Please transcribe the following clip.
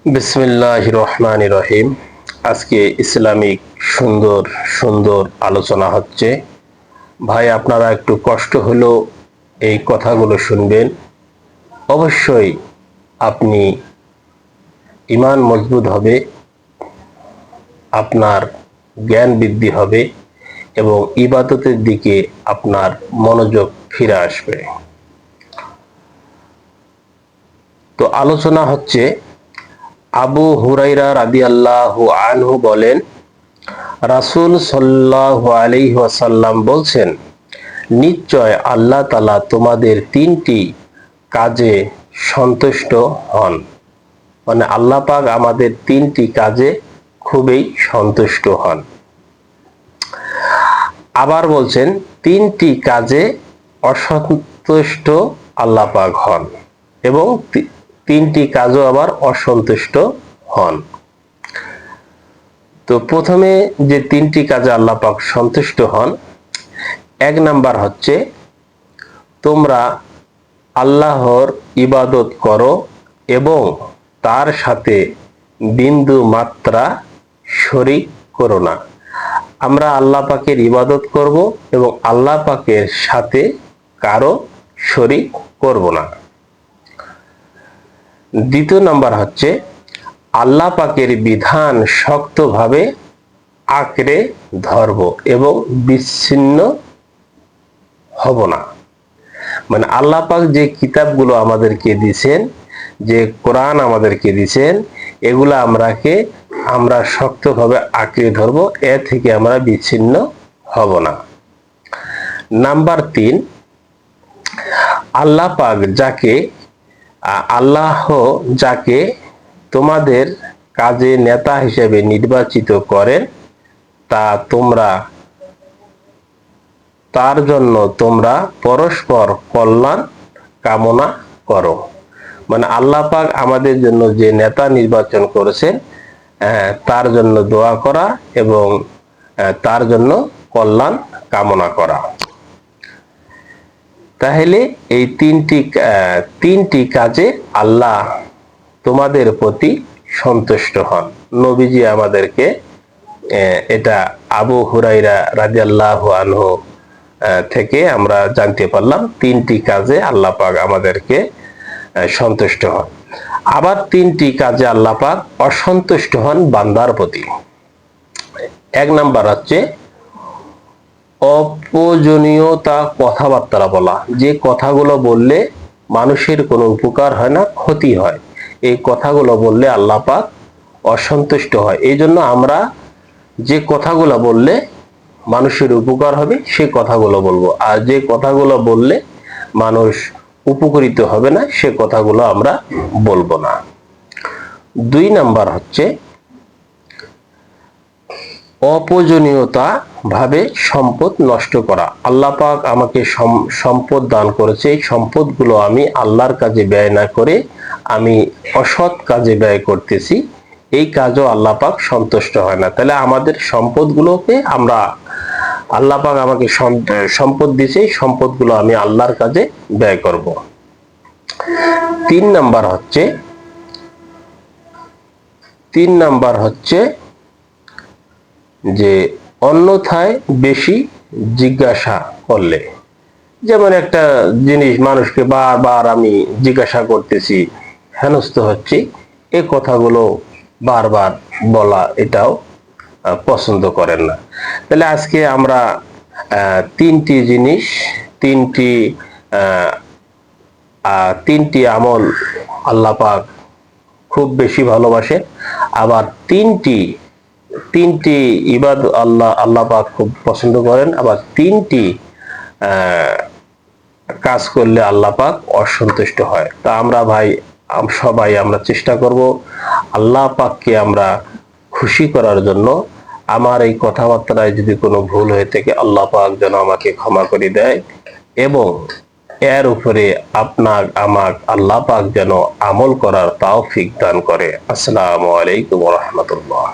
বিসমিল্লাহির রহমানির রহিম। আজকে ইসলামিক সুন্দর সুন্দর আলোচনা হচ্ছে। ভাই, আপনারা একটু কষ্ট হলেও এই কথাগুলো শুনবেন। অবশ্যই আপনি ঈমান মজবুত হবে, আপনার জ্ঞান বৃদ্ধি হবে এবং ইবাদতের দিকে আপনার মনোযোগ ফিরে আসবে। তো আলোচনা হচ্ছে, আবু হুরাইরা রাদিয়াল্লাহু আনহু বলেন, রাসূল সাল্লাল্লাহু আলাইহি ওয়াসাল্লাম বলছেন, নিশ্চয় আল্লাহ তাআলা তোমাদের তিনটি কাজে সন্তুষ্ট হন। মানে আল্লাহ পাক আমাদের তিনটি কাজে খুবই সন্তুষ্ট হন। আবার বলছেন, তিনটি কাজে অসন্তুষ্ট আল্লাহ পাক হন এবং তিনটি কাজও আবার অসন্তুষ্ট হন। তো প্রথমে যে তিনটি কাজে আল্লাহ পাক সন্তুষ্ট হন, এক নাম্বার হচ্ছে, তোমরা আল্লাহর ইবাদত করো এবং তার সাথে বিন্দু মাত্রা শরীক করো না। আমরা আল্লাহ পাকের ইবাদত করব এবং আল্লাহ পাকের সাথে কারো শরীক করব না। দ্বিতীয় নাম্বার হচ্ছে, আল্লাহ পাকের বিধান শক্তভাবে আঁকড়ে ধরব এবং বিচ্ছিন্ন হব না। মানে আল্লাহ পাক যে কিতাবগুলো আমাদেরকে দিয়েছেন, যে কোরআন আমাদেরকে দিয়েছেন, এগুলো আমরা শক্তভাবে আঁকড়ে ধরব, এ থেকে আমরা বিচ্ছিন্ন হব না। নাম্বার 3, আল্লাহ পাক যাকে তোমাদের কাজে নেতা হিসেবে নির্বাচিত করেন, তার জন্য তোমরা পরস্পর কল্যাণ কামনা করো। মানে আল্লাহ পাক আমাদের জন্য যে নেতা নির্বাচন করেছেন, তার জন্য দোয়া করা এবং তার জন্য কল্যাণ কামনা করা। তাহলে এই তিনটি কাজে আল্লাহ তোমাদের প্রতি সন্তুষ্ট হন। নবীজি আমাদেরকে এটা আবু হুরাইরা রাদিয়াল্লাহু আনহু থেকে আমরা জানতে পারলাম, তিনটি কাজে আল্লাহ পাক আমাদেরকে সন্তুষ্ট হন। আবার তিনটি কাজে আল্লাহ পাক অসন্তুষ্ট হন বান্দার প্রতি। এক নাম্বার হচ্ছে অপ্রয়োজনীয়তা কথাবার্তা বলা। যে কথাগুলো বললে মানুষের কোনো উপকার হয় না, ক্ষতি হয়, এই কথাগুলো বললে আল্লাহ পাক অসন্তুষ্ট হয়। এই জন্য আমরা যে কথাগুলো বললে মানুষের উপকার হবে সে কথাগুলো বলবো, আর যে কথাগুলো বললে মানুষ উপকৃত হবে না সে কথাগুলো আমরা বলবো না। 2 নাম্বার হচ্ছে অপ্রয়োজনীয়তা ভাবে সম্পদ নষ্ট করা। আল্লাহ পাক আমাকে সম্পদ দান করেছে, এই সম্পদগুলো আমি আল্লাহর কাজে ব্যয় না করে আমি অসৎ কাজে ব্যয় করতেছি, এই কাজও আল্লাহ পাক সন্তুষ্ট হয় না। তাহলে আমাদের সম্পদগুলোকে আল্লাহ পাক আমাকে সম্পদ দিয়েছে, এই সম্পদগুলো আমি আল্লাহর কাজে ব্যয় করব। 3 নাম্বার হচ্ছে যে অন্যথায় বেশি জিজ্ঞাসা করলে। যেমন একটা জিনিস মানুষকে বারবার আমি জিজ্ঞাসা করতেছি, হেনস্থ হচ্ছি, এই কথাগুলো বারবার বলা, এটাও পছন্দ করেন না। তাহলে আজকে আমরা তিনটি জিনিস, তিনটি আমল আল্লাহ পাক খুব বেশি ভালোবাসে। আবার তিনটি ইবাদত আল্লাহ পাক খুব পছন্দ করেন। আবার তিনটি কাজ করলে আল্লাহ পাক অসন্তুষ্ট হয়। তা আমরা সবাই আমরা চেষ্টা করব আল্লাহ পাককে আমরা খুশি করার জন্য। আমার এই কথাবার্তায় যদি কোনো ভুল হয়ে থাকে, আল্লাহ পাক যেন আমাকে ক্ষমা করে দেয় এবং এর উপরে আল্লাহ পাক যেন আমল করার তৌফিক দান করে। আসসালামু আলাইকুম ওয়া রাহমাতুল্লাহ।